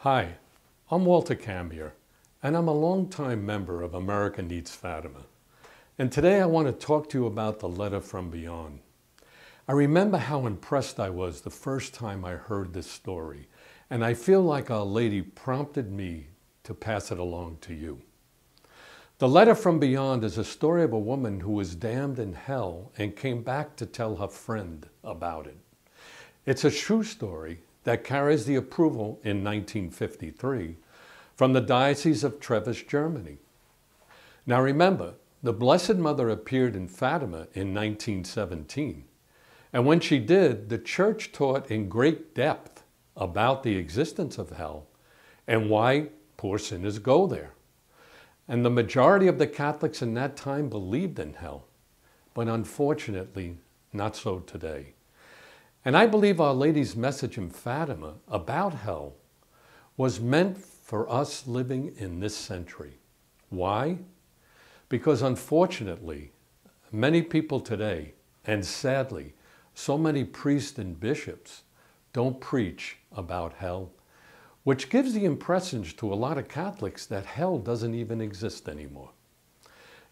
Hi, I'm Walter Cambier, and I'm a longtime member of America Needs Fatima. And today I want to talk to you about the letter from beyond. I remember how impressed I was the first time I heard this story, and I feel like Our Lady prompted me to pass it along to you. The letter from beyond is a story of a woman who was damned in hell and came back to tell her friend about it. It's a true story that carries the approval in 1953 from the Diocese of Treves, Germany. Now remember, the Blessed Mother appeared in Fatima in 1917, and when she did, the Church taught in great depth about the existence of hell and why poor sinners go there. And the majority of the Catholics in that time believed in hell, but unfortunately not so today. And I believe Our Lady's message in Fatima about hell was meant for us living in this century. Why? Because unfortunately, many people today, and sadly, so many priests and bishops don't preach about hell, which gives the impression to a lot of Catholics that hell doesn't even exist anymore.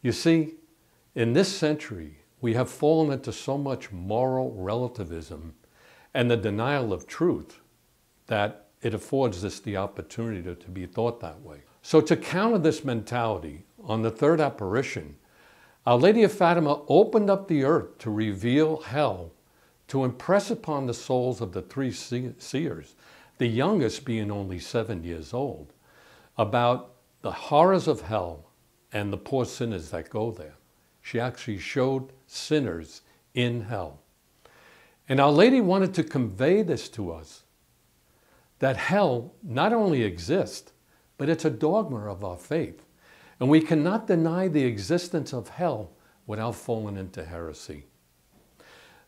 You see, in this century, we have fallen into so much moral relativism and the denial of truth that it affords us the opportunity to be thought that way. So to counter this mentality, on the third apparition, Our Lady of Fatima opened up the earth to reveal hell, to impress upon the souls of the three seers, the youngest being only 7 years old, about the horrors of hell and the poor sinners that go there. She actually showed sinners in hell. And Our Lady wanted to convey this to us, that hell not only exists, but it's a dogma of our faith. And we cannot deny the existence of hell without falling into heresy.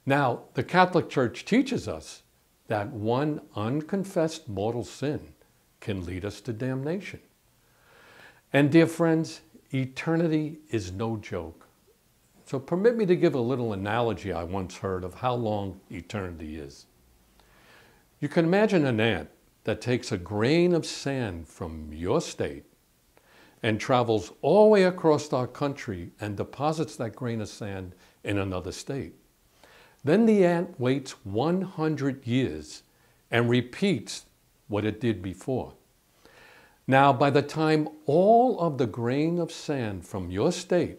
Now, the Catholic Church teaches us that one unconfessed mortal sin can lead us to damnation. And dear friends, eternity is no joke. So permit me to give a little analogy I once heard of how long eternity is. You can imagine an ant that takes a grain of sand from your state and travels all the way across our country and deposits that grain of sand in another state. Then the ant waits 100 years and repeats what it did before. Now, by the time all of the grain of sand from your state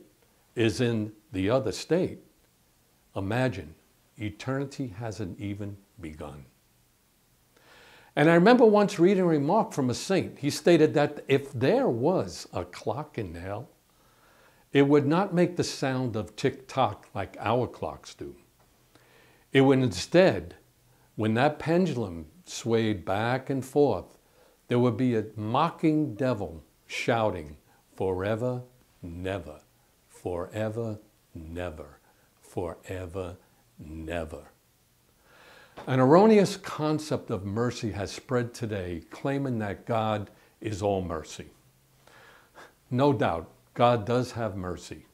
is in the other state, imagine, eternity hasn't even begun. And I remember once reading a remark from a saint. He stated that if there was a clock in hell, it would not make the sound of tick-tock like our clocks do. It would instead, when that pendulum swayed back and forth, there would be a mocking devil shouting, "Forever, never, forever, never, forever, never." An erroneous concept of mercy has spread today, claiming that God is all mercy. No doubt, God does have mercy.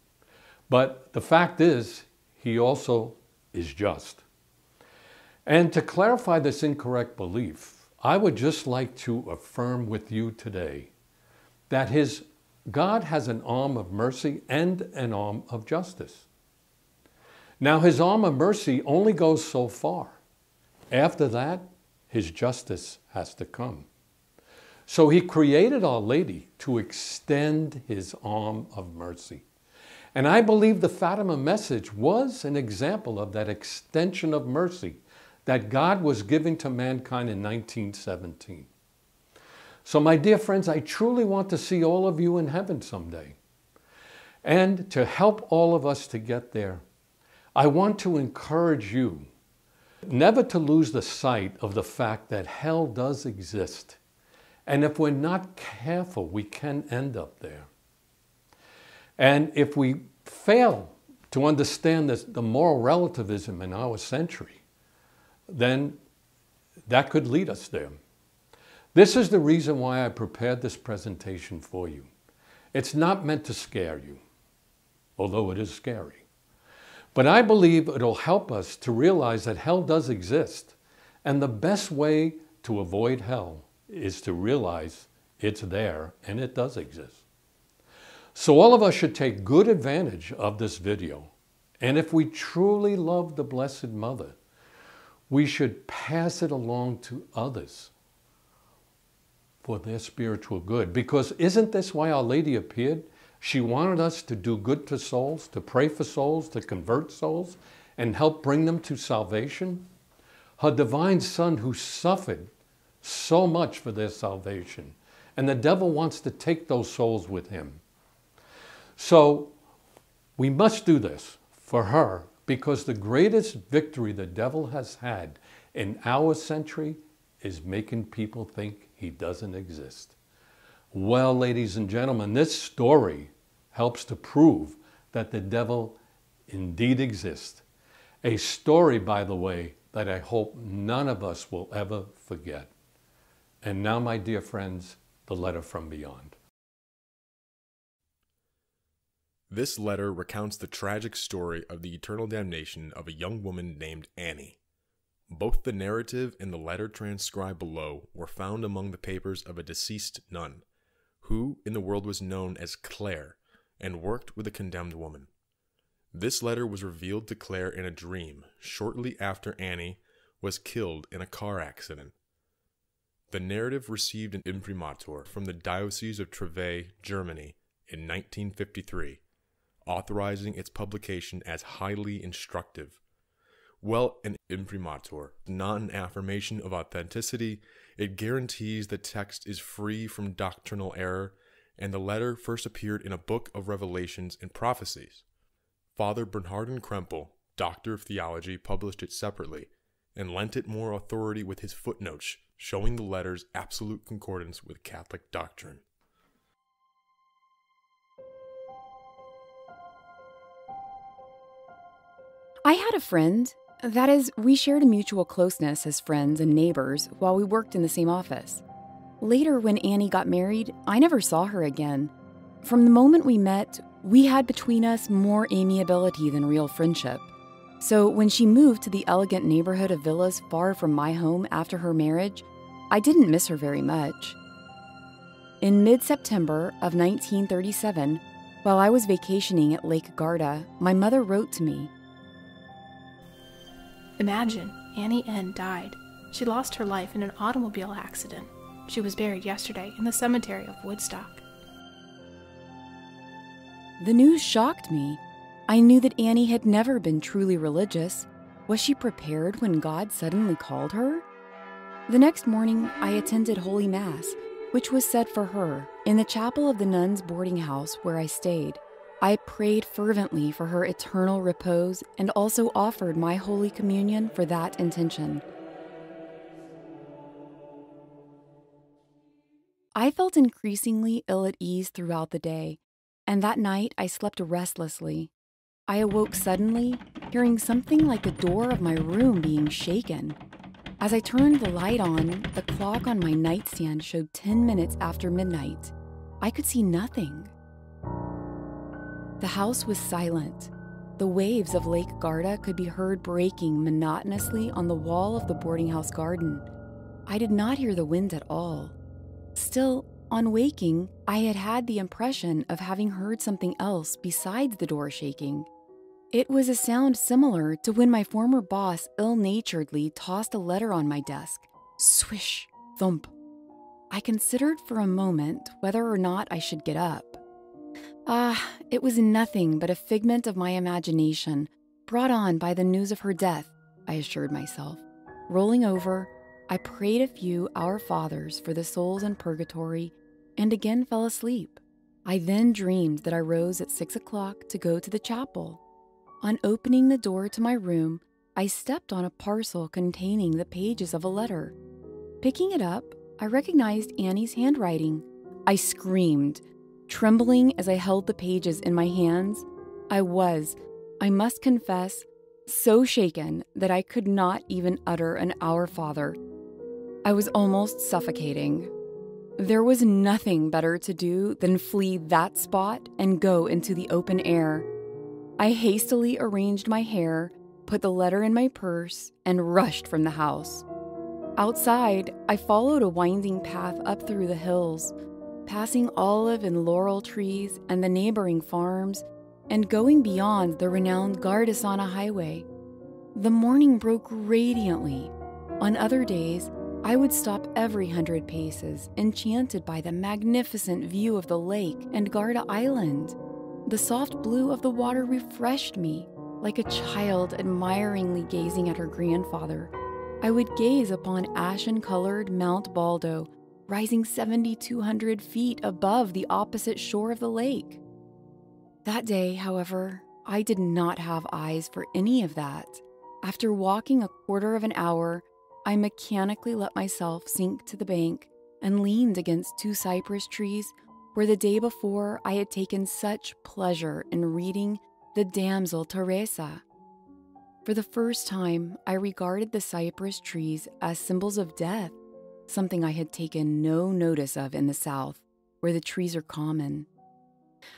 But the fact is, He also is just. And to clarify this incorrect belief, I would just like to affirm with you today that God has an arm of mercy and an arm of justice. Now, His arm of mercy only goes so far. After that, His justice has to come. So He created Our Lady to extend His arm of mercy. And I believe the Fatima message was an example of that extension of mercy that God was giving to mankind in 1917. So my dear friends, I truly want to see all of you in heaven someday. And to help all of us to get there, I want to encourage you never to lose the sight of the fact that hell does exist. And if we're not careful, we can end up there. And if we fail to understand the moral relativism in our century, then that could lead us there. This is the reason why I prepared this presentation for you. It's not meant to scare you, although it is scary. But I believe it'll help us to realize that hell does exist, and the best way to avoid hell is to realize it's there and it does exist. So all of us should take good advantage of this video. And if we truly love the Blessed Mother, we should pass it along to others for their spiritual good. Because isn't this why Our Lady appeared? She wanted us to do good to souls, to pray for souls, to convert souls, and help bring them to salvation. Her divine Son who suffered so much for their salvation. And the devil wants to take those souls with him. So we must do this for her, because the greatest victory the devil has had in our century is making people think he doesn't exist. Well, ladies and gentlemen, this story helps to prove that the devil indeed exists. A story, by the way, that I hope none of us will ever forget. And now, my dear friends, the letter from beyond. This letter recounts the tragic story of the eternal damnation of a young woman named Annie. Both the narrative and the letter transcribed below were found among the papers of a deceased nun, who in the world was known as Claire, and worked with a condemned woman. This letter was revealed to Claire in a dream shortly after Annie was killed in a car accident. The narrative received an imprimatur from the Diocese of Treves, Germany, in 1953, authorizing its publication as highly instructive. Well, an imprimatur, not an affirmation of authenticity, it guarantees the text is free from doctrinal error, and the letter first appeared in a book of revelations and prophecies. Father Bernhardin Krempel, Doctor of Theology, published it separately, and lent it more authority with his footnotes, showing the letter's absolute concordance with Catholic doctrine. I had a friend. That is, we shared a mutual closeness as friends and neighbors while we worked in the same office. Later, when Annie got married, I never saw her again. From the moment we met, we had between us more amiability than real friendship. So when she moved to the elegant neighborhood of villas far from my home after her marriage, I didn't miss her very much. In mid-September of 1937, while I was vacationing at Lake Garda, my mother wrote to me, "Imagine, Annie N. died. She lost her life in an automobile accident. She was buried yesterday in the cemetery of Woodstock." The news shocked me. I knew that Annie had never been truly religious. Was she prepared when God suddenly called her? The next morning, I attended Holy Mass, which was said for her, in the chapel of the nuns' boarding house where I stayed. I prayed fervently for her eternal repose and also offered my Holy Communion for that intention. I felt increasingly ill at ease throughout the day, and that night I slept restlessly. I awoke suddenly, hearing something like the door of my room being shaken. As I turned the light on, the clock on my nightstand showed 10 minutes after midnight. I could see nothing. The house was silent. The waves of Lake Garda could be heard breaking monotonously on the wall of the boarding house garden. I did not hear the wind at all. Still, on waking, I had had the impression of having heard something else besides the door shaking. It was a sound similar to when my former boss ill-naturedly tossed a letter on my desk. Swish, thump. I considered for a moment whether or not I should get up. It was nothing but a figment of my imagination, brought on by the news of her death, I assured myself. Rolling over, I prayed a few Our Fathers for the souls in purgatory and again fell asleep. I then dreamed that I rose at 6 o'clock to go to the chapel. On opening the door to my room, I stepped on a parcel containing the pages of a letter. Picking it up, I recognized Annie's handwriting. I screamed, trembling as I held the pages in my hands. I must confess, so shaken that I could not even utter an Our Father. I was almost suffocating. There was nothing better to do than flee that spot and go into the open air. I hastily arranged my hair, put the letter in my purse, and rushed from the house. Outside, I followed a winding path up through the hills, passing olive and laurel trees and the neighboring farms, and going beyond the renowned Gardesana Highway. The morning broke radiantly. On other days, I would stop every 100 paces, enchanted by the magnificent view of the lake and Garda Island. The soft blue of the water refreshed me, like a child admiringly gazing at her grandfather. I would gaze upon ashen-colored Mount Baldo, rising 7,200 feet above the opposite shore of the lake. That day, however, I did not have eyes for any of that. After walking a quarter of an hour, I mechanically let myself sink to the bank and leaned against 2 cypress trees where the day before I had taken such pleasure in reading The Damsel Teresa. For the first time, I regarded the cypress trees as symbols of death, something I had taken no notice of in the South, where the trees are common.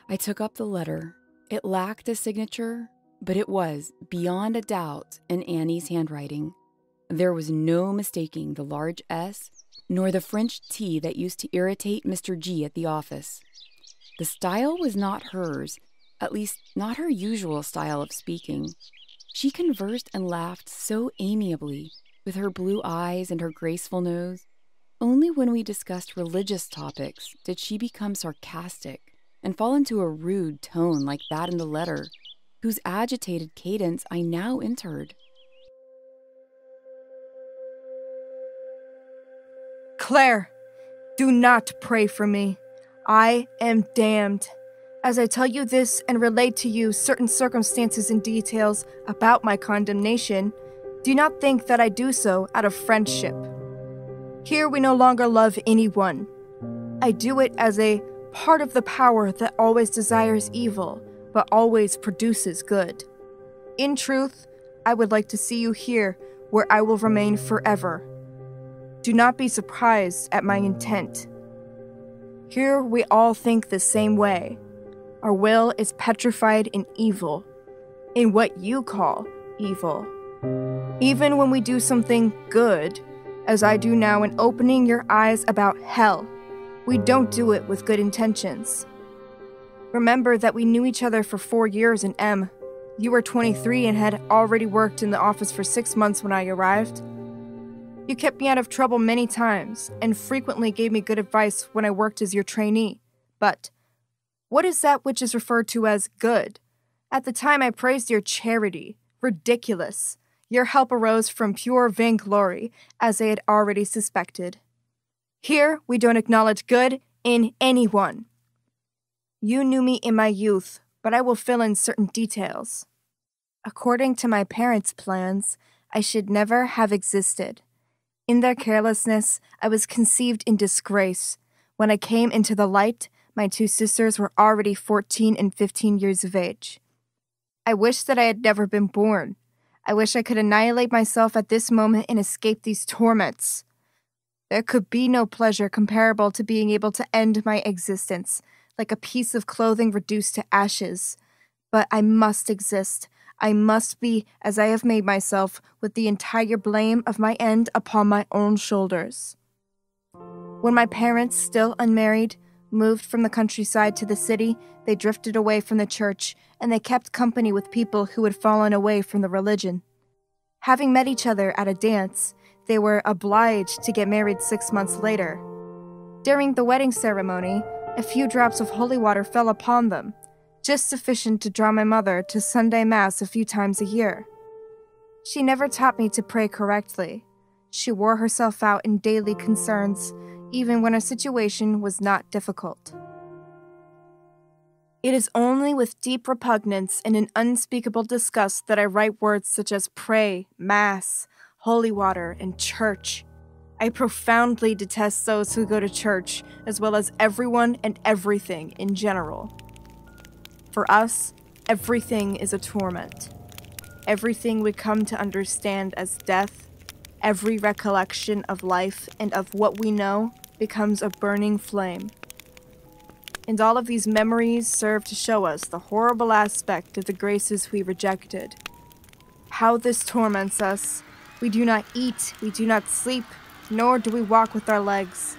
I took up the letter. It lacked a signature, but it was, beyond a doubt, in Annie's handwriting. There was no mistaking the large S, nor the French T that used to irritate Mr. G at the office. The style was not hers, at least not her usual style of speaking. She conversed and laughed so amiably, with her blue eyes and her graceful nose. Only when we discussed religious topics did she become sarcastic and fall into a rude tone like that in the letter, whose agitated cadence I now entered. Claire, do not pray for me. I am damned. As I tell you this and relate to you certain circumstances and details about my condemnation, do not think that I do so out of friendship. Here we no longer love anyone. I do it as a part of the power that always desires evil, but always produces good. In truth, I would like to see you here, where I will remain forever. Do not be surprised at my intent. Here we all think the same way. Our will is petrified in evil, in what you call evil. Even when we do something good, as I do now in opening your eyes about hell, we don't do it with good intentions. Remember that we knew each other for 4 years in M. You were 23 and had already worked in the office for 6 months when I arrived. You kept me out of trouble many times, and frequently gave me good advice when I worked as your trainee. But what is that which is referred to as good? At the time I praised your charity. Ridiculous. Your help arose from pure vainglory, as I had already suspected. Here we don't acknowledge good in anyone. You knew me in my youth, but I will fill in certain details. According to my parents' plans, I should never have existed. In their carelessness, I was conceived in disgrace. When I came into the light, my 2 sisters were already 14 and 15 years of age. I wish that I had never been born. I wish I could annihilate myself at this moment and escape these torments. There could be no pleasure comparable to being able to end my existence, like a piece of clothing reduced to ashes. But I must exist. I must be as I have made myself, with the entire blame of my end upon my own shoulders. When my parents, still unmarried, moved from the countryside to the city, they drifted away from the church, and they kept company with people who had fallen away from the religion. Having met each other at a dance, they were obliged to get married 6 months later. During the wedding ceremony, a few drops of holy water fell upon them, just sufficient to draw my mother to Sunday Mass a few times a year. She never taught me to pray correctly. She wore herself out in daily concerns, even when her situation was not difficult. It is only with deep repugnance and an unspeakable disgust that I write words such as pray, Mass, holy water, and church. I profoundly detest those who go to church, as well as everyone and everything in general. For us, everything is a torment. Everything we come to understand as death, every recollection of life and of what we know becomes a burning flame. And all of these memories serve to show us the horrible aspect of the graces we rejected. How this torments us. We do not eat, we do not sleep, nor do we walk with our legs.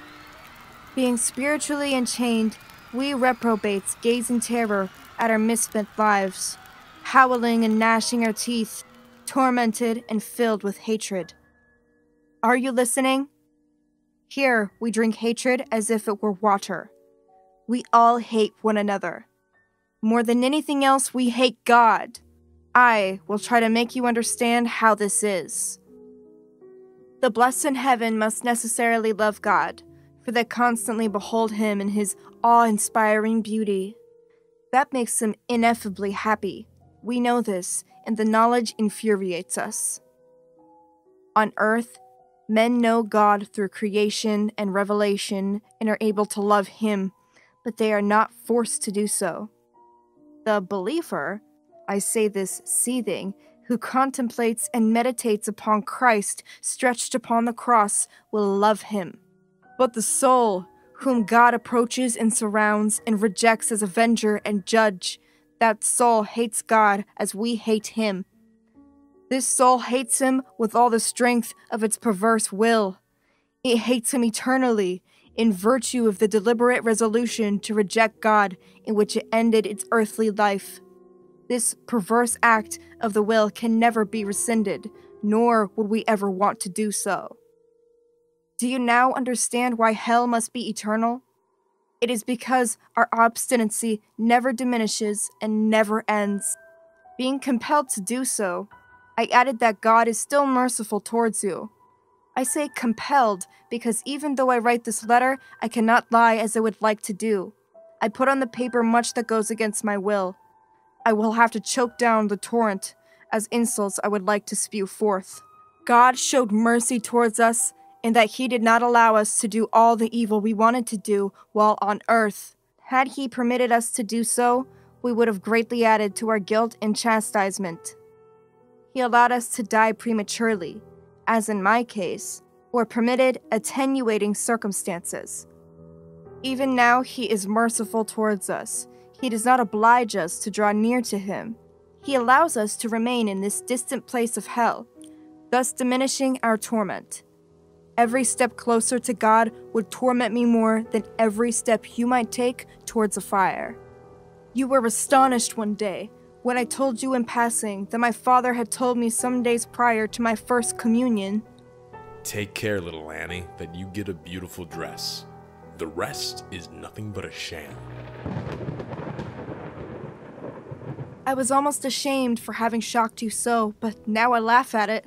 Being spiritually enchained, we reprobates gaze in terror at our misspent lives, howling and gnashing our teeth, tormented and filled with hatred. Are you listening? Here we drink hatred as if it were water. We all hate one another. More than anything else, we hate God. I will try to make you understand how this is. The blessed in heaven must necessarily love God, for they constantly behold him in his awe-inspiring beauty. That makes them ineffably happy. We know this, and the knowledge infuriates us. On earth, men know God through creation and revelation and are able to love him, but they are not forced to do so. The believer, I say this seething, who contemplates and meditates upon Christ stretched upon the cross, will love him. But the soul, whom God approaches and surrounds and rejects as avenger and judge, that soul hates God as we hate him. This soul hates him with all the strength of its perverse will. It hates him eternally, in virtue of the deliberate resolution to reject God in which it ended its earthly life. This perverse act of the will can never be rescinded, nor would we ever want to do so. Do you now understand why hell must be eternal? It is because our obstinacy never diminishes and never ends. Being compelled to do so, I added that God is still merciful towards you. I say compelled because even though I write this letter, I cannot lie as I would like to do. I put on the paper much that goes against my will. I will have to choke down the torrent as insults I would like to spew forth. God showed mercy towards us in that he did not allow us to do all the evil we wanted to do while on earth. Had he permitted us to do so, we would have greatly added to our guilt and chastisement. He allowed us to die prematurely, as in my case, or permitted attenuating circumstances. Even now he is merciful towards us. He does not oblige us to draw near to him. He allows us to remain in this distant place of hell, thus diminishing our torment. Every step closer to God would torment me more than every step you might take towards a fire. You were astonished one day when I told you in passing that my father had told me some days prior to my first communion, Take care, little Annie, that you get a beautiful dress. The rest is nothing but a sham. I was almost ashamed for having shocked you so, but now I laugh at it.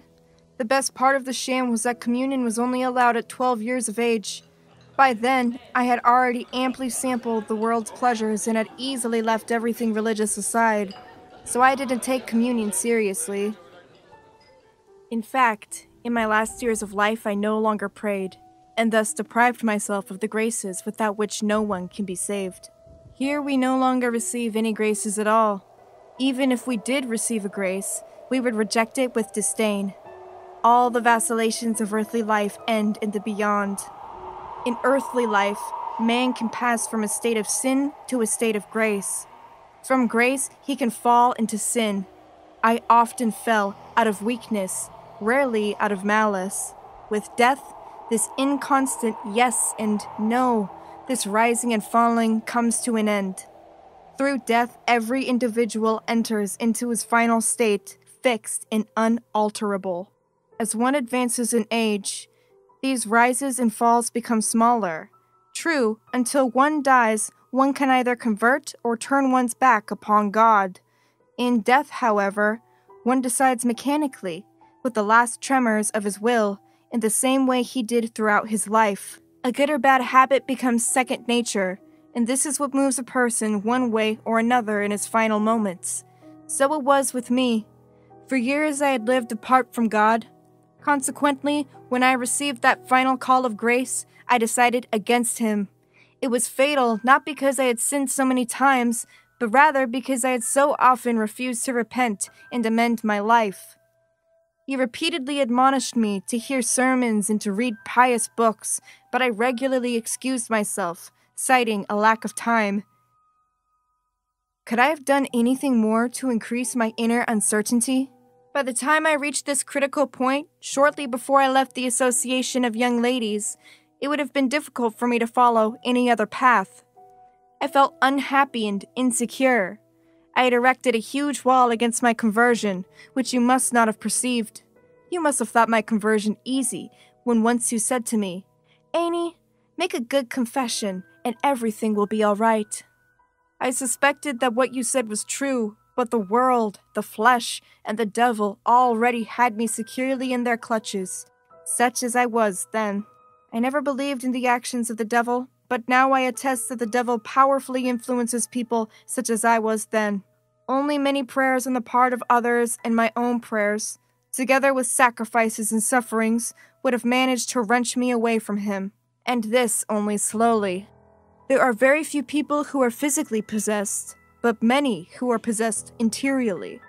The best part of the sham was that communion was only allowed at 12 years of age. By then, I had already amply sampled the world's pleasures and had easily left everything religious aside, so I didn't take communion seriously. In fact, in my last years of life I no longer prayed, and thus deprived myself of the graces without which no one can be saved. Here we no longer receive any graces at all. Even if we did receive a grace, we would reject it with disdain. All the vacillations of earthly life end in the beyond. In earthly life, man can pass from a state of sin to a state of grace. From grace, he can fall into sin. I often fell out of weakness, rarely out of malice. With death, this inconstant yes and no, this rising and falling comes to an end. Through death, every individual enters into his final state, fixed and unalterable. As one advances in age, these rises and falls become smaller. True, until one dies, one can either convert or turn one's back upon God. In death, however, one decides mechanically, with the last tremors of his will, in the same way he did throughout his life. A good or bad habit becomes second nature, and this is what moves a person one way or another in his final moments. So it was with me. For years I had lived apart from God. Consequently, when I received that final call of grace, I decided against him. It was fatal, not because I had sinned so many times, but rather because I had so often refused to repent and amend my life. He repeatedly admonished me to hear sermons and to read pious books, but I regularly excused myself, citing a lack of time. Could I have done anything more to increase my inner uncertainty? By the time I reached this critical point, shortly before I left the Association of Young Ladies, it would have been difficult for me to follow any other path. I felt unhappy and insecure. I had erected a huge wall against my conversion, which you must not have perceived. You must have thought my conversion easy, when once you said to me, "Annie, make a good confession, and everything will be all right." I suspected that what you said was true, but the world, the flesh, and the devil already had me securely in their clutches, such as I was then. I never believed in the actions of the devil, but now I attest that the devil powerfully influences people such as I was then. Only many prayers on the part of others and my own prayers, together with sacrifices and sufferings, would have managed to wrench me away from him, and this only slowly. There are very few people who are physically possessed, but many who are possessed interiorly.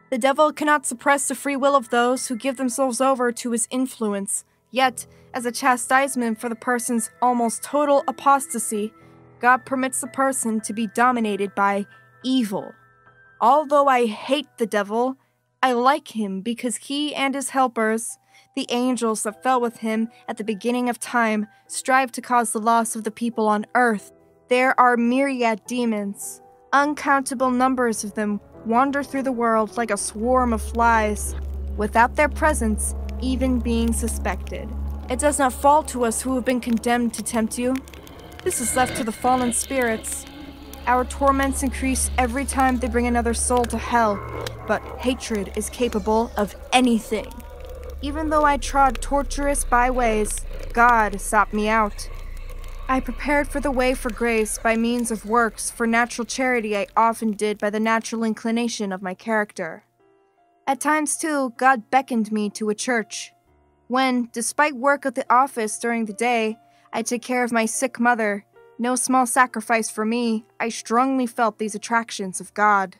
The devil cannot suppress the free will of those who give themselves over to his influence, yet, as a chastisement for the person's almost total apostasy, God permits the person to be dominated by evil. Although I hate the devil, I like him because he and his helpers, the angels that fell with him at the beginning of time, strive to cause the loss of the people on earth. There are myriad demons. Uncountable numbers of them wander through the world like a swarm of flies, without their presence even being suspected. It does not fall to us who have been condemned to tempt you. This is left to the fallen spirits. Our torments increase every time they bring another soul to hell, but hatred is capable of anything. Even though I trod tortuous byways, God sought me out. I prepared for the way for grace by means of works for natural charity I often did by the natural inclination of my character. At times, too, God beckoned me to a church. When, despite work at the office during the day, I took care of my sick mother, no small sacrifice for me, I strongly felt these attractions of God.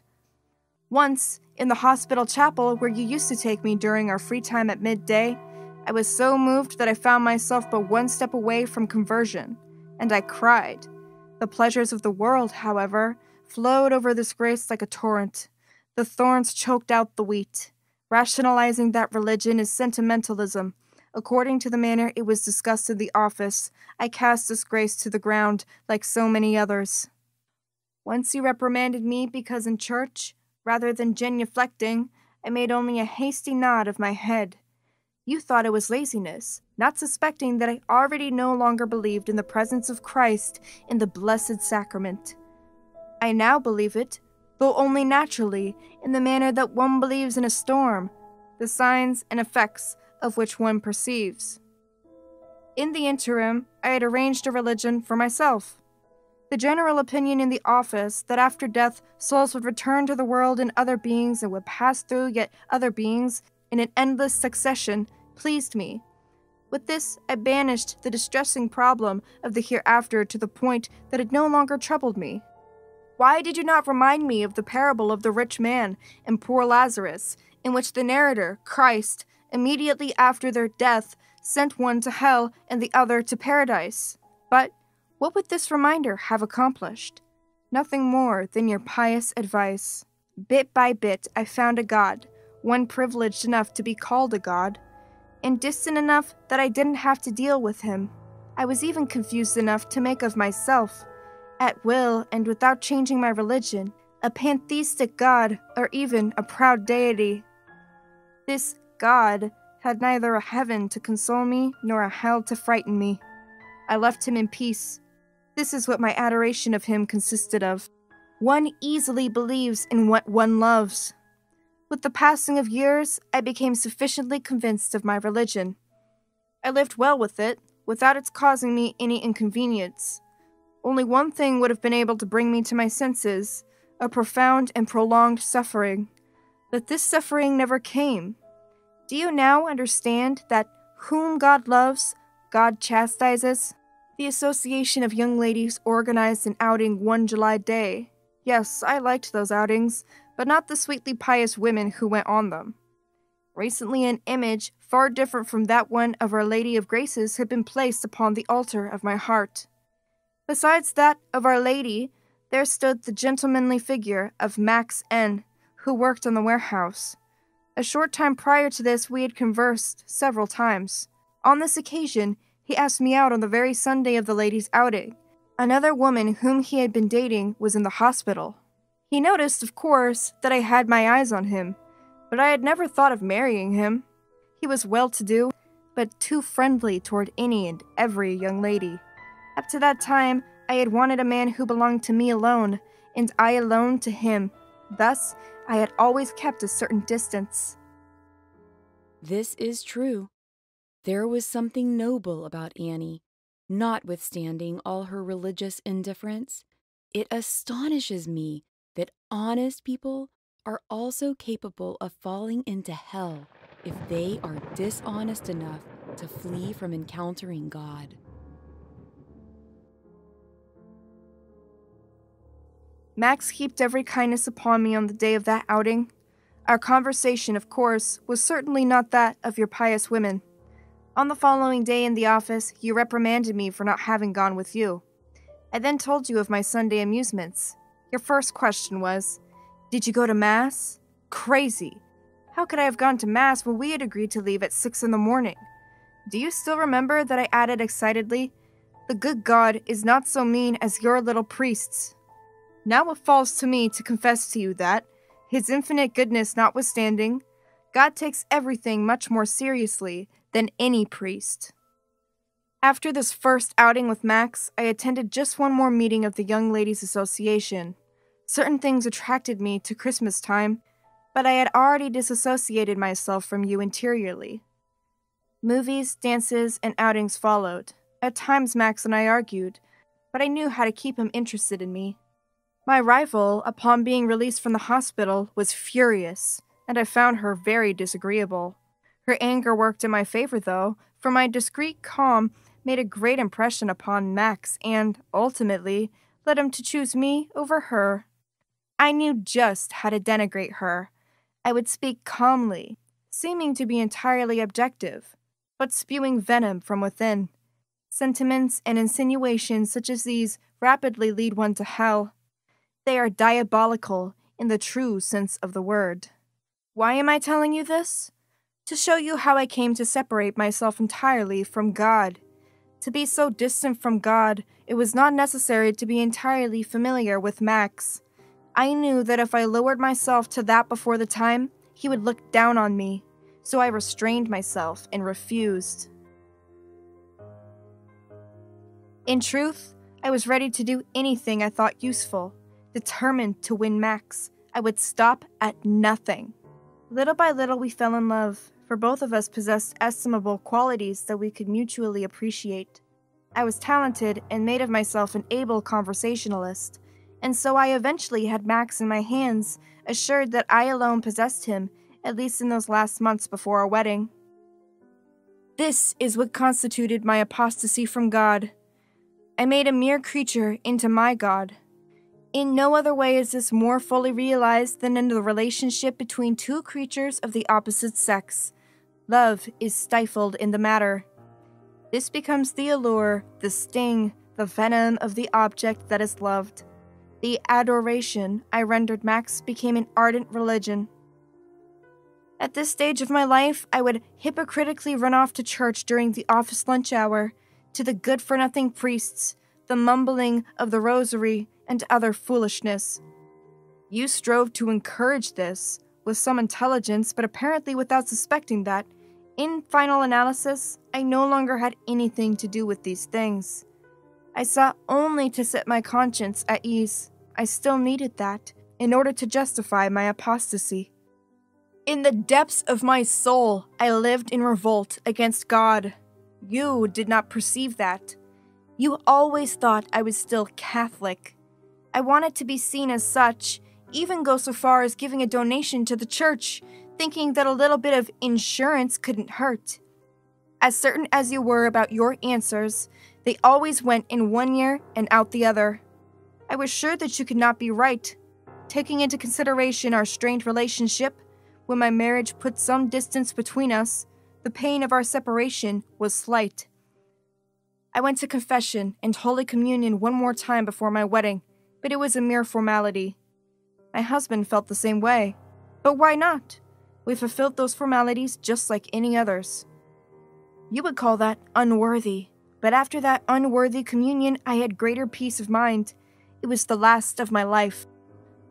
Once, in the hospital chapel where you used to take me during our free time at midday, I was so moved that I found myself but one step away from conversion, and I cried. The pleasures of the world, however, flowed over this grace like a torrent. The thorns choked out the wheat, rationalizing that religion is sentimentalism. According to the manner it was discussed in the office, I cast this grace to the ground like so many others. Once you reprimanded me because in church, rather than genuflecting, I made only a hasty nod of my head. You thought it was laziness, not suspecting that I already no longer believed in the presence of Christ in the blessed sacrament. I now believe it, though only naturally, in the manner that one believes in a storm, the signs and effects of which one perceives. In the interim, I had arranged a religion for myself. The general opinion in the office that after death souls would return to the world in other beings and would pass through yet other beings in an endless succession pleased me. With this, I banished the distressing problem of the hereafter to the point that it no longer troubled me. Why did you not remind me of the parable of the rich man and poor Lazarus, in which the narrator, Christ, immediately after their death, sent one to hell and the other to paradise? But what would this reminder have accomplished? Nothing more than your pious advice. Bit by bit, I found a God, one privileged enough to be called a God, and distant enough that I didn't have to deal with him. I was even confused enough to make of myself, at will and without changing my religion, a pantheistic God or even a proud deity. This God had neither a heaven to console me nor a hell to frighten me. I left him in peace. This is what my adoration of him consisted of. One easily believes in what one loves. With the passing of years, I became sufficiently convinced of my religion. I lived well with it, without its causing me any inconvenience. Only one thing would have been able to bring me to my senses, a profound and prolonged suffering. But this suffering never came. Do you now understand that whom God loves, God chastises? The Association of Young Ladies organized an outing one July day. Yes, I liked those outings, but not the sweetly pious women who went on them. Recently an image far different from that one of Our Lady of Graces had been placed upon the altar of my heart. Besides that of Our Lady, there stood the gentlemanly figure of Max N., who worked on the warehouse. A short time prior to this, we had conversed several times. On this occasion, he asked me out on the very Sunday of the ladies' outing. Another woman whom he had been dating was in the hospital. He noticed, of course, that I had my eyes on him, but I had never thought of marrying him. He was well-to-do, but too friendly toward any and every young lady. Up to that time, I had wanted a man who belonged to me alone, and I alone to him. Thus, I had always kept a certain distance. This is true. There was something noble about Annie, notwithstanding all her religious indifference. It astonishes me that honest people are also capable of falling into hell if they are dishonest enough to flee from encountering God. Max heaped every kindness upon me on the day of that outing. Our conversation, of course, was certainly not that of your pious women. On the following day in the office, you reprimanded me for not having gone with you. I then told you of my Sunday amusements. Your first question was, "Did you go to Mass?" Crazy! How could I have gone to Mass when we had agreed to leave at 6 in the morning? Do you still remember that I added excitedly, "The good God is not so mean as your little priests"? Now it falls to me to confess to you that, His infinite goodness notwithstanding, God takes everything much more seriously than any priest. After this first outing with Max, I attended just one more meeting of the Young Ladies Association. Certain things attracted me to Christmas time, but I had already disassociated myself from you interiorly. Movies, dances, and outings followed. At times Max and I argued, but I knew how to keep him interested in me. My rival, upon being released from the hospital, was furious, and I found her very disagreeable. Her anger worked in my favor, though, for my discreet calm made a great impression upon Max and, ultimately, led him to choose me over her. I knew just how to denigrate her. I would speak calmly, seeming to be entirely objective, but spewing venom from within. Sentiments and insinuations such as these rapidly lead one to hell. They are diabolical in the true sense of the word. Why am I telling you this? To show you how I came to separate myself entirely from God. To be so distant from God, it was not necessary to be entirely familiar with Max. I knew that if I lowered myself to that before the time, he would look down on me, so I restrained myself and refused. In truth, I was ready to do anything I thought useful. Determined to win Max, I would stop at nothing. Little by little we fell in love, for both of us possessed estimable qualities that we could mutually appreciate. I was talented and made of myself an able conversationalist, and so I eventually had Max in my hands, assured that I alone possessed him, at least in those last months before our wedding. This is what constituted my apostasy from God. I made a mere creature into my God. In no other way is this more fully realized than in the relationship between two creatures of the opposite sex. Love is stifled in the matter. This becomes the allure, the sting, the venom of the object that is loved. The adoration I rendered Max became an ardent religion. At this stage of my life, I would hypocritically run off to church during the office lunch hour, to the good-for-nothing priests, the mumbling of the rosary, and other foolishness. You strove to encourage this with some intelligence, but apparently without suspecting that, in final analysis, I no longer had anything to do with these things. I sought only to set my conscience at ease. I still needed that, in order to justify my apostasy. In the depths of my soul, I lived in revolt against God. You did not perceive that. You always thought I was still Catholic. I wanted to be seen as such, even go so far as giving a donation to the church, thinking that a little bit of insurance couldn't hurt. As certain as you were about your answers, they always went in one ear and out the other. I was sure that you could not be right. Taking into consideration our strained relationship, when my marriage put some distance between us, the pain of our separation was slight. I went to confession and Holy Communion one more time before my wedding, but it was a mere formality. My husband felt the same way. But why not? We fulfilled those formalities just like any others. You would call that unworthy, but after that unworthy communion, I had greater peace of mind. It was the last of my life.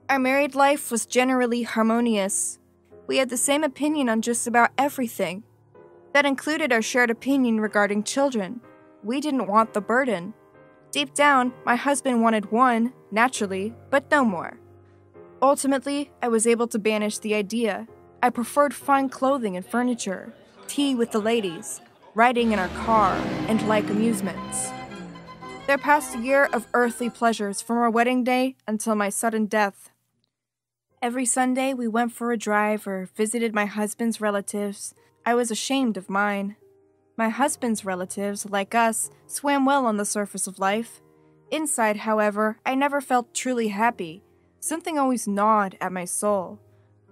Our married life was generally harmonious. We had the same opinion on just about everything. That included our shared opinion regarding children. We didn't want the burden. Deep down, my husband wanted one, naturally, but no more. Ultimately, I was able to banish the idea. I preferred fine clothing and furniture, tea with the ladies, riding in our car, and like amusements. There passed a year of earthly pleasures from our wedding day until my sudden death. Every Sunday we went for a drive or visited my husband's relatives. I was ashamed of mine. My husband's relatives, like us, swam well on the surface of life. Inside, however, I never felt truly happy. Something always gnawed at my soul.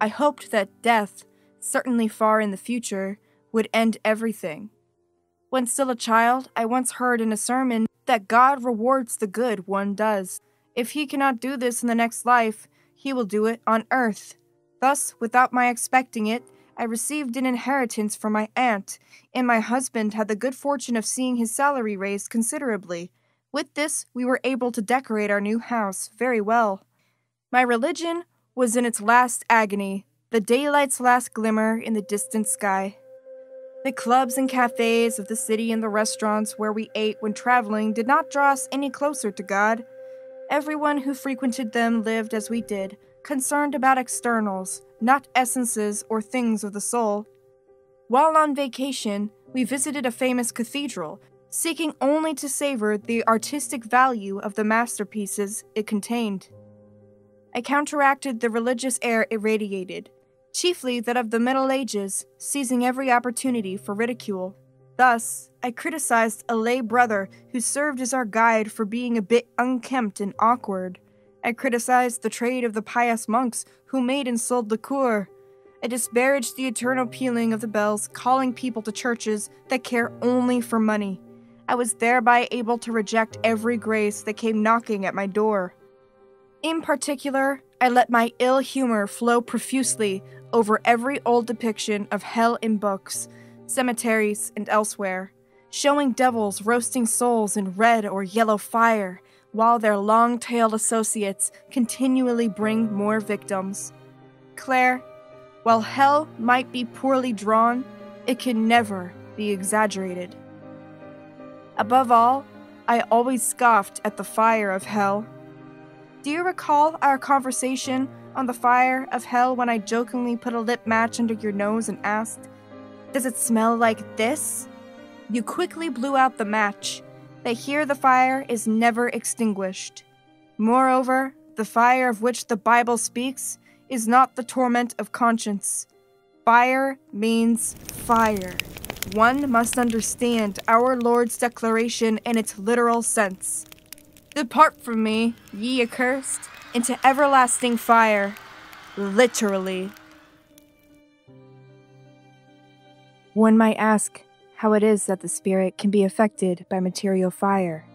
I hoped that death, certainly far in the future, would end everything. When still a child, I once heard in a sermon that God rewards the good one does. If he cannot do this in the next life, he will do it on earth. Thus, without my expecting it, I received an inheritance from my aunt, and my husband had the good fortune of seeing his salary raised considerably. With this, we were able to decorate our new house very well. My religion was in its last agony, the daylight's last glimmer in the distant sky. The clubs and cafes of the city and the restaurants where we ate when traveling did not draw us any closer to God. Everyone who frequented them lived as we did, concerned about externals, not essences or things of the soul. While on vacation, we visited a famous cathedral, seeking only to savor the artistic value of the masterpieces it contained. I counteracted the religious air it radiated, chiefly that of the Middle Ages, seizing every opportunity for ridicule. Thus, I criticized a lay brother who served as our guide for being a bit unkempt and awkward. I criticized the trade of the pious monks who made and sold liqueur. I disparaged the eternal pealing of the bells, calling people to churches that care only for money. I was thereby able to reject every grace that came knocking at my door. In particular, I let my ill humor flow profusely over every old depiction of hell in books, cemeteries, and elsewhere, showing devils roasting souls in red or yellow fire, while their long-tailed associates continually bring more victims. Claire, while hell might be poorly drawn, it can never be exaggerated. Above all, I always scoffed at the fire of hell. Do you recall our conversation on the fire of hell when I jokingly put a lit match under your nose and asked, "Does it smell like this?" You quickly blew out the match. That here the fire is never extinguished. Moreover, the fire of which the Bible speaks is not the torment of conscience. Fire means fire. One must understand our Lord's declaration in its literal sense. "Depart from me, ye accursed, into everlasting fire." Literally. One might ask how it is that the spirit can be affected by material fire.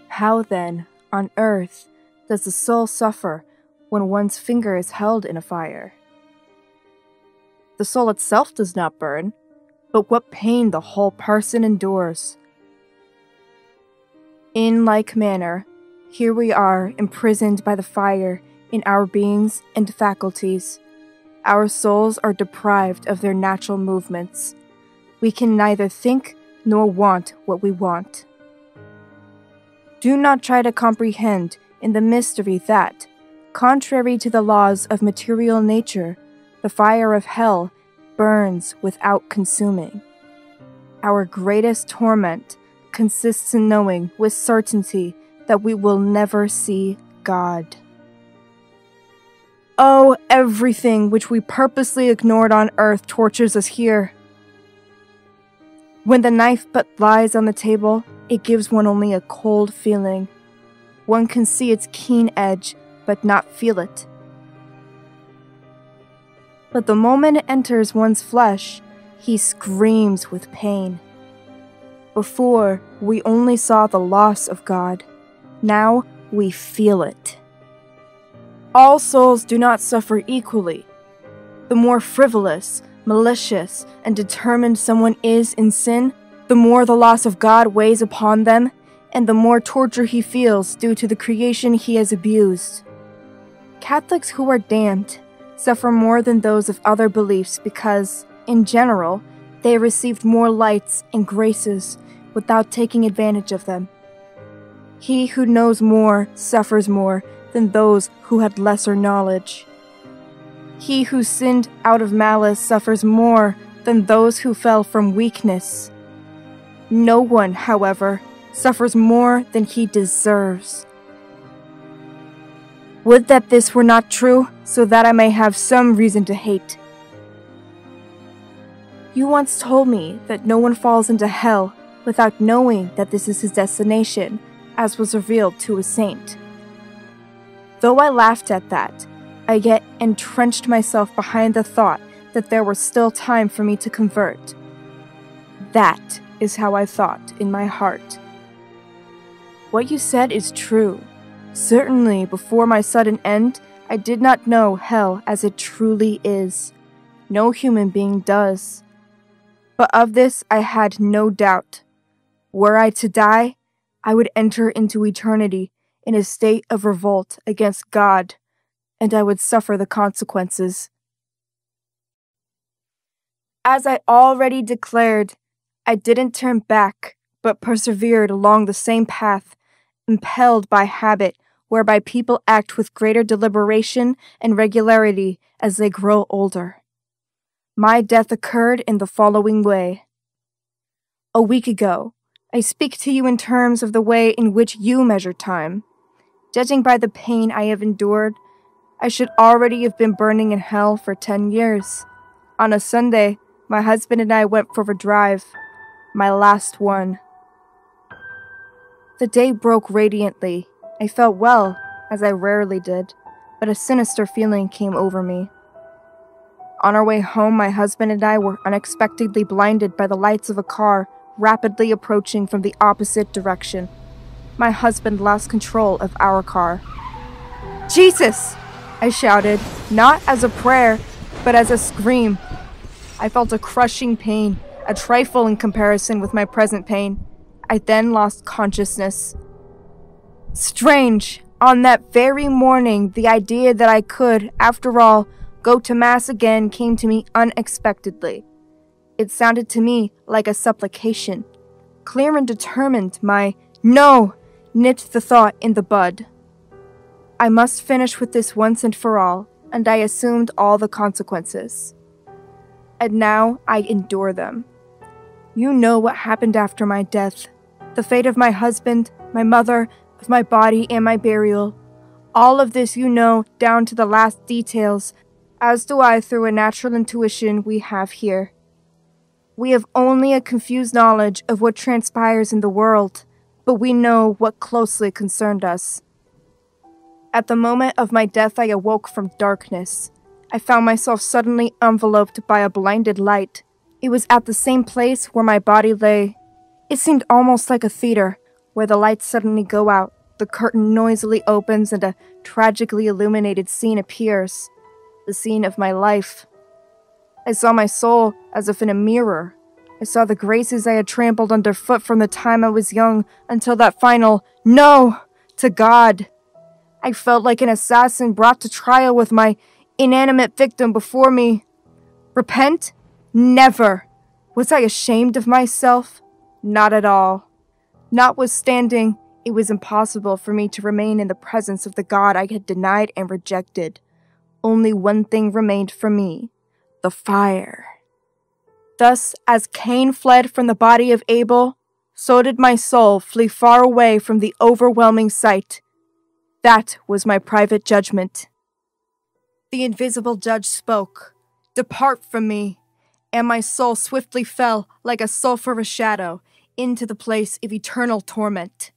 How then, on earth, does the soul suffer when one's finger is held in a fire? The soul itself does not burn, but what pain the whole person endures. In like manner, here we are imprisoned by the fire in our beings and faculties. Our souls are deprived of their natural movements. We can neither think nor want what we want. Do not try to comprehend in the mystery that, contrary to the laws of material nature, the fire of hell burns without consuming. Our greatest torment consists in knowing with certainty that we will never see God. Oh, everything which we purposely ignored on earth tortures us here. When the knife but lies on the table, it gives one only a cold feeling. One can see its keen edge, but not feel it. But the moment it enters one's flesh, he screams with pain. Before, we only saw the loss of God. Now we feel it. All souls do not suffer equally. The more frivolous, malicious, and determined someone is in sin, the more the loss of God weighs upon them, and the more torture he feels due to the creation he has abused. Catholics who are damned suffer more than those of other beliefs because, in general, they received more lights and graces without taking advantage of them. He who knows more suffers more than those who had lesser knowledge. He who sinned out of malice suffers more than those who fell from weakness. No one, however, suffers more than he deserves. Would that this were not true, so that I may have some reason to hate. You once told me that no one falls into hell without knowing that this is his destination, as was revealed to a saint. Though I laughed at that, I yet entrenched myself behind the thought that there was still time for me to convert. That is how I thought in my heart. What you said is true. Certainly, before my sudden end, I did not know hell as it truly is. No human being does. But of this I had no doubt. Were I to die, I would enter into eternity in a state of revolt against God, and I would suffer the consequences. As I already declared, I didn't turn back, but persevered along the same path, impelled by habit, whereby people act with greater deliberation and regularity as they grow older. My death occurred in the following way. A week ago, I speak to you in terms of the way in which you measure time. Judging by the pain I have endured, I should already have been burning in hell for 10 years. On a Sunday, my husband and I went for a drive, my last one. The day broke radiantly. I felt well, as I rarely did, but a sinister feeling came over me. On our way home, my husband and I were unexpectedly blinded by the lights of a car rapidly approaching from the opposite direction. My husband lost control of our car. "Jesus!" I shouted, not as a prayer, but as a scream. I felt a crushing pain, a trifle in comparison with my present pain. I then lost consciousness. Strange, on that very morning, the idea that I could, after all, go to Mass again came to me unexpectedly. It sounded to me like a supplication. Clear and determined, my "no" nipped the thought in the bud. I must finish with this once and for all, and I assumed all the consequences. And now I endure them. You know what happened after my death. The fate of my husband, my mother, of my body and my burial. All of this you know down to the last details, as do I through a natural intuition we have here. We have only a confused knowledge of what transpires in the world, but we know what closely concerned us. At the moment of my death, I awoke from darkness. I found myself suddenly enveloped by a blinded light. It was at the same place where my body lay. It seemed almost like a theater, where the lights suddenly go out, the curtain noisily opens, and a tragically illuminated scene appears. The scene of my life. I saw my soul as if in a mirror. I saw the graces I had trampled underfoot from the time I was young until that final "no" to God. I felt like an assassin brought to trial with my inanimate victim before me. Repent? Never. Was I ashamed of myself? Not at all. Notwithstanding, it was impossible for me to remain in the presence of the God I had denied and rejected. Only one thing remained for me: the fire. Thus, as Cain fled from the body of Abel, so did my soul flee far away from the overwhelming sight. That was my private judgment. The invisible judge spoke, "Depart from me," and my soul swiftly fell like a sulphurous shadow into the place of eternal torment.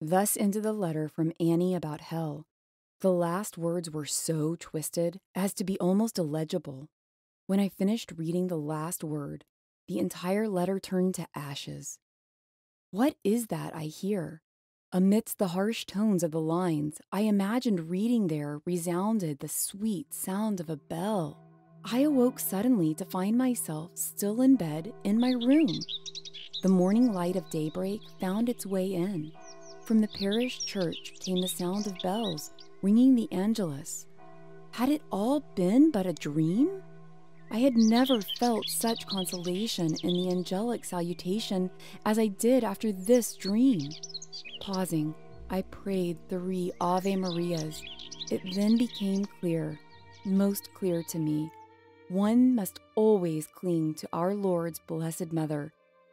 Thus ended the letter from Annie about hell. The last words were so twisted as to be almost illegible. When I finished reading the last word, the entire letter turned to ashes. What is that I hear? Amidst the harsh tones of the lines, I imagined reading there resounded the sweet sound of a bell. I awoke suddenly to find myself still in bed in my room. The morning light of daybreak found its way in. From the parish church came the sound of bells, ringing the Angelus. Had it all been but a dream? I had never felt such consolation in the angelic salutation as I did after this dream. Pausing, I prayed 3 Ave Marias. It then became clear, most clear to me. One must always cling to our Lord's Blessed Mother,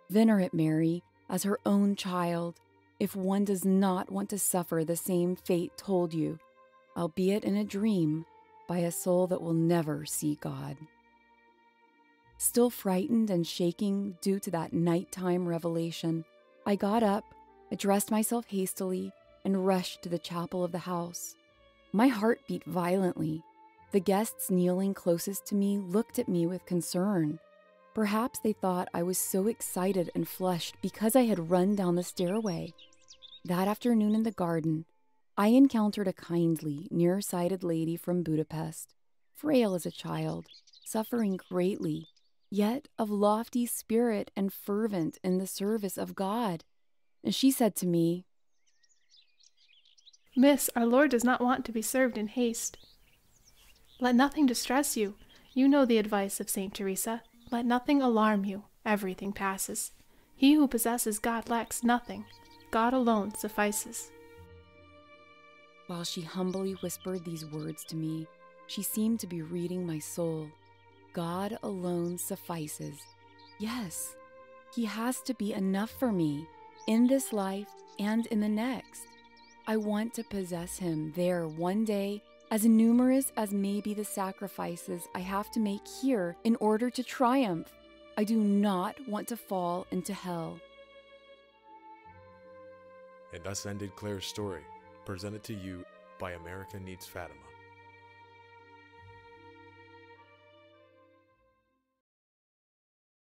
venerate Mary, as her own child, if one does not want to suffer the same fate told you, albeit in a dream, by a soul that will never see God. Still frightened and shaking due to that nighttime revelation, I got up, dressed myself hastily, and rushed to the chapel of the house. My heart beat violently. The guests kneeling closest to me looked at me with concern. Perhaps they thought I was so excited and flushed because I had run down the stairway. That afternoon in the garden, I encountered a kindly, nearsighted lady from Budapest, frail as a child, suffering greatly, yet of lofty spirit and fervent in the service of God. And she said to me, Miss, our Lord does not want to be served in haste. Let nothing distress you. You know the advice of St. Teresa. Let nothing alarm you. Everything passes. He who possesses God lacks nothing. God alone suffices. While she humbly whispered these words to me, she seemed to be reading my soul. God alone suffices. Yes, He has to be enough for me, in this life and in the next. I want to possess Him there one day, as numerous as may be the sacrifices I have to make here in order to triumph. I do not want to fall into hell. And thus ended Claire's story, presented to you by America Needs Fatima.